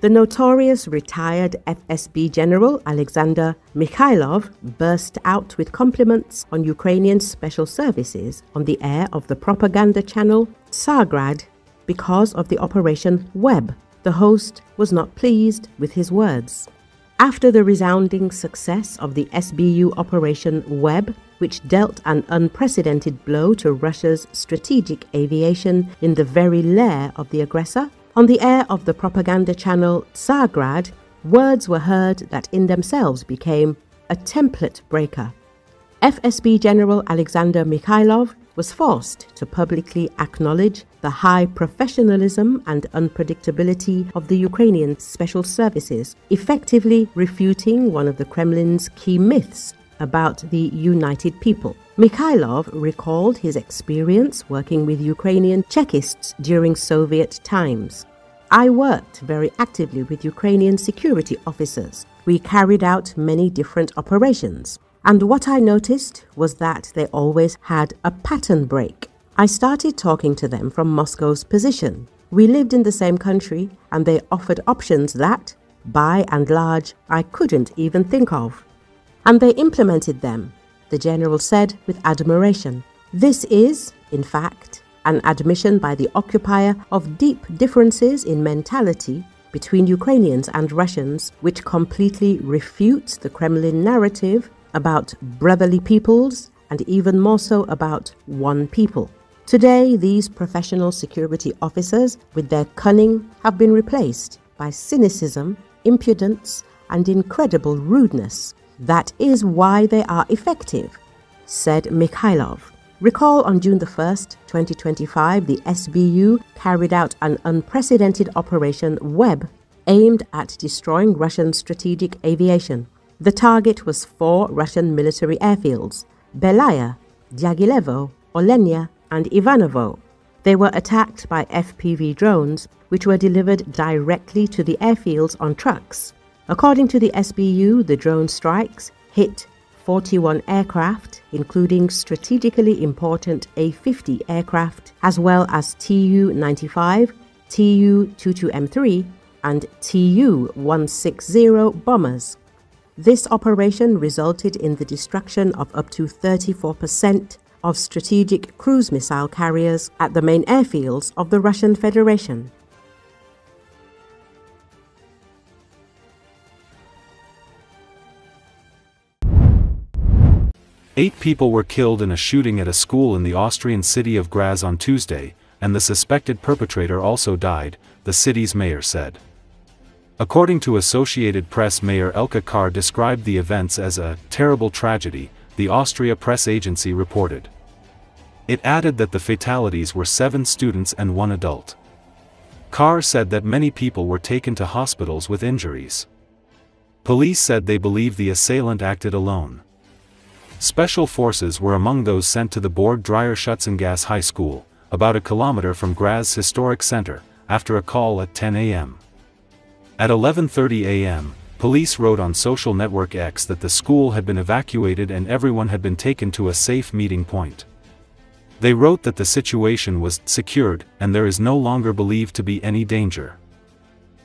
The notorious retired FSB General Alexander Mikhailov burst out with compliments on Ukrainian Special Services on the air of the propaganda channel Tsargrad because of the Operation Web. The host was not pleased with his words. After the resounding success of the SBU Operation Web, which dealt an unprecedented blow to Russia's strategic aviation in the very lair of the aggressor, on the air of the propaganda channel Tsargrad, words were heard that in themselves became a template breaker. FSB General Alexander Mikhailov was forced to publicly acknowledge the high professionalism and unpredictability of the Ukrainian Special Services, effectively refuting one of the Kremlin's key myths about the united people. Mikhailov recalled his experience working with Ukrainian Chekists during Soviet times. I worked very actively with Ukrainian security officers. We carried out many different operations. And what I noticed was that they always had a pattern break. I started talking to them from Moscow's position. We lived in the same country and they offered options that, by and large, I couldn't even think of. And they implemented them, the general said with admiration. This is, in fact, an admission by the occupier of deep differences in mentality between Ukrainians and Russians, which completely refutes the Kremlin narrative about brotherly peoples and even more so about one people. Today, these professional security officers with their cunning have been replaced by cynicism, impudence, and incredible rudeness. That is why they are effective, said Mikhailov. Recall on June 1st, 2025, the SBU carried out an unprecedented Operation Web aimed at destroying Russian strategic aviation. The target was 4 Russian military airfields, Belaya, Dyagilevo, Olenia, and Ivanovo. They were attacked by FPV drones, which were delivered directly to the airfields on trucks. According to the SBU, the drone strikes hit 41 aircraft, including strategically important A-50 aircraft, as well as Tu-95, Tu-22M3, and Tu-160 bombers. This operation resulted in the destruction of up to 34% of strategic cruise missile carriers at the main airfields of the Russian Federation. Eight people were killed in a shooting at a school in the Austrian city of Graz on Tuesday, and the suspected perpetrator also died, the city's mayor said. According to Associated Press, Mayor Elke Kar described the events as a terrible tragedy, the Austria press agency reported. It added that the fatalities were 7 students and 1 adult. Kar said that many people were taken to hospitals with injuries. Police said they believe the assailant acted alone. Special forces were among those sent to the Borg Dreierschützengasse High School, about a kilometer from Graz's historic center, after a call at 10 a.m. At 11:30 a.m., police wrote on social network X that the school had been evacuated and everyone had been taken to a safe meeting point. They wrote that the situation was secured and there is no longer believed to be any danger.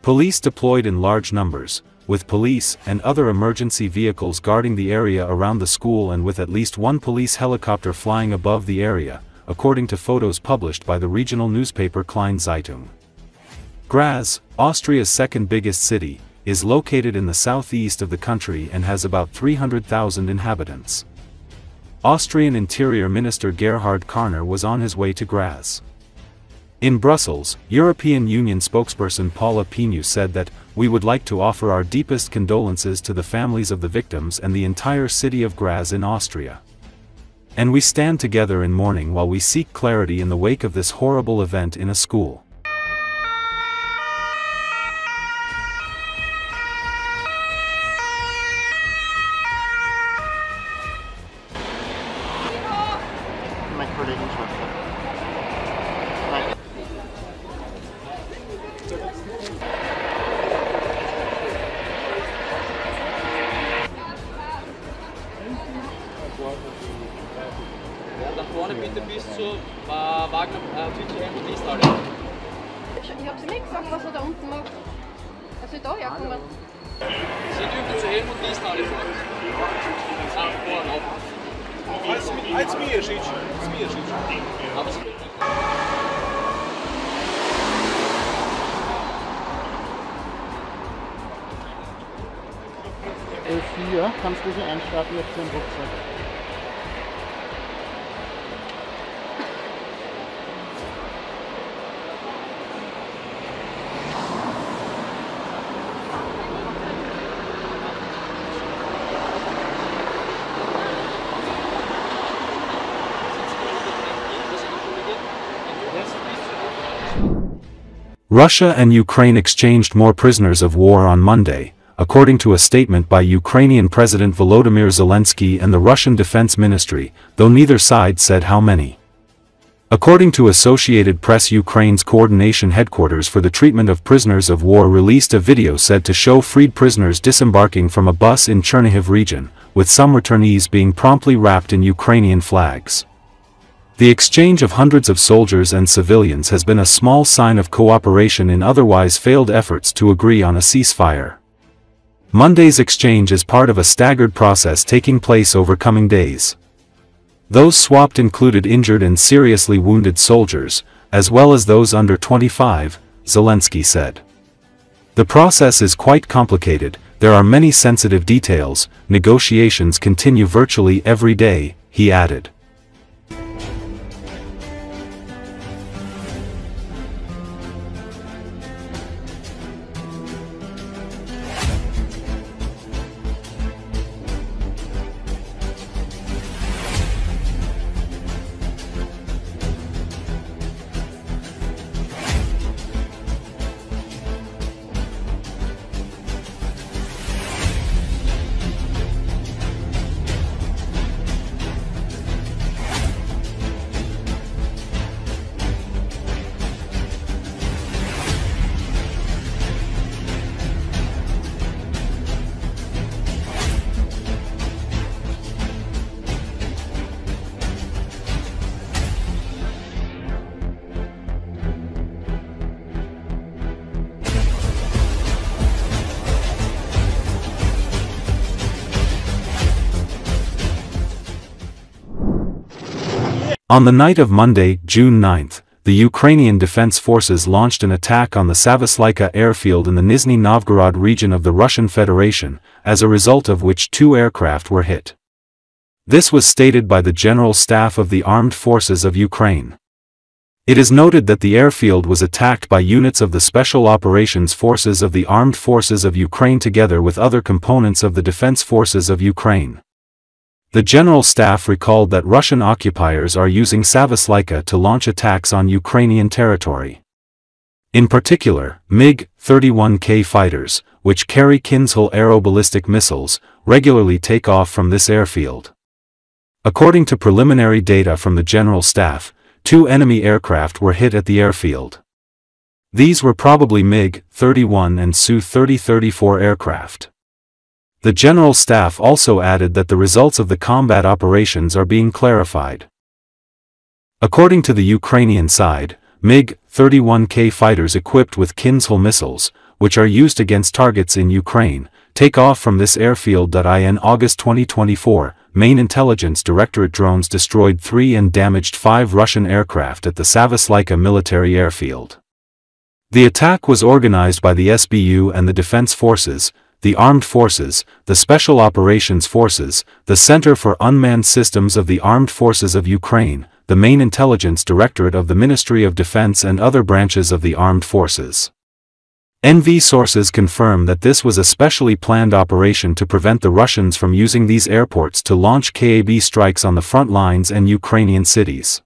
Police deployed in large numbers, with police and other emergency vehicles guarding the area around the school and with at least 1 police helicopter flying above the area, according to photos published by the regional newspaper Kleine Zeitung. Graz, Austria's second biggest city, is located in the southeast of the country and has about 300,000 inhabitants. Austrian Interior Minister Gerhard Karner was on his way to Graz. In Brussels, European Union spokesperson Paula Pinu said that, "We would like to offer our deepest condolences to the families of the victims and the entire city of Graz in Austria. And we stand together in mourning while we seek clarity in the wake of this horrible event in a school." Da vorne bitte bis zur Wagner, Ich habe sie nicht gesagt, was er da unten macht. til då, jag kommer. Ser du ut så här mot vis härifrån? L4, kannst du hier einstarten mit dem Rucksack. Russia and Ukraine exchanged more prisoners of war on Monday, according to a statement by Ukrainian President Volodymyr Zelensky and the Russian Defense Ministry, though neither side said how many. According to Associated Press, Ukraine's coordination headquarters for the treatment of prisoners of war released a video said to show freed prisoners disembarking from a bus in Chernihiv region, with some returnees being promptly wrapped in Ukrainian flags. The exchange of hundreds of soldiers and civilians has been a small sign of cooperation in otherwise failed efforts to agree on a ceasefire. Monday's exchange is part of a staggered process taking place over coming days. Those swapped included injured and seriously wounded soldiers, as well as those under 25, Zelensky said. The process is quite complicated, there are many sensitive details, negotiations continue virtually every day, he added. On the night of Monday, June 9, the Ukrainian Defense Forces launched an attack on the Savoslyka airfield in the Nizhny Novgorod region of the Russian Federation, as a result of which 2 aircraft were hit. This was stated by the General Staff of the Armed Forces of Ukraine. It is noted that the airfield was attacked by units of the Special Operations Forces of the Armed Forces of Ukraine together with other components of the Defense Forces of Ukraine. The General Staff recalled that Russian occupiers are using Savoslyka to launch attacks on Ukrainian territory. In particular, MiG-31K fighters, which carry Kinzhal aeroballistic missiles, regularly take off from this airfield. According to preliminary data from the General Staff, 2 enemy aircraft were hit at the airfield. These were probably MiG-31 and Su-30-34 aircraft. The General Staff also added that the results of the combat operations are being clarified. According to the Ukrainian side, MiG-31K fighters equipped with Kinzhal missiles, which are used against targets in Ukraine, take off from this airfield. In August 2024, Main Intelligence Directorate drones destroyed 3 and damaged 5 Russian aircraft at the Savoslyka military airfield. The attack was organized by the SBU and the Defense Forces, the Armed Forces, the Special Operations Forces, the Center for Unmanned Systems of the Armed Forces of Ukraine, the Main Intelligence Directorate of the Ministry of Defense and other branches of the Armed Forces. NV sources confirm that this was a specially planned operation to prevent the Russians from using these airports to launch KAB strikes on the front lines and Ukrainian cities.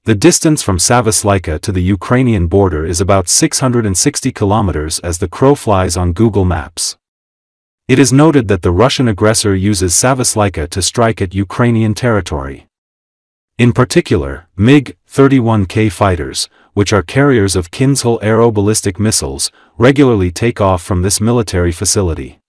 The distance from Savoslyka to the Ukrainian border is about 660 kilometers as the crow flies on Google Maps. It is noted that the Russian aggressor uses Savoslyka to strike at Ukrainian territory. In particular, MiG-31K fighters, which are carriers of Kinzhal aeroballistic missiles, regularly take off from this military facility.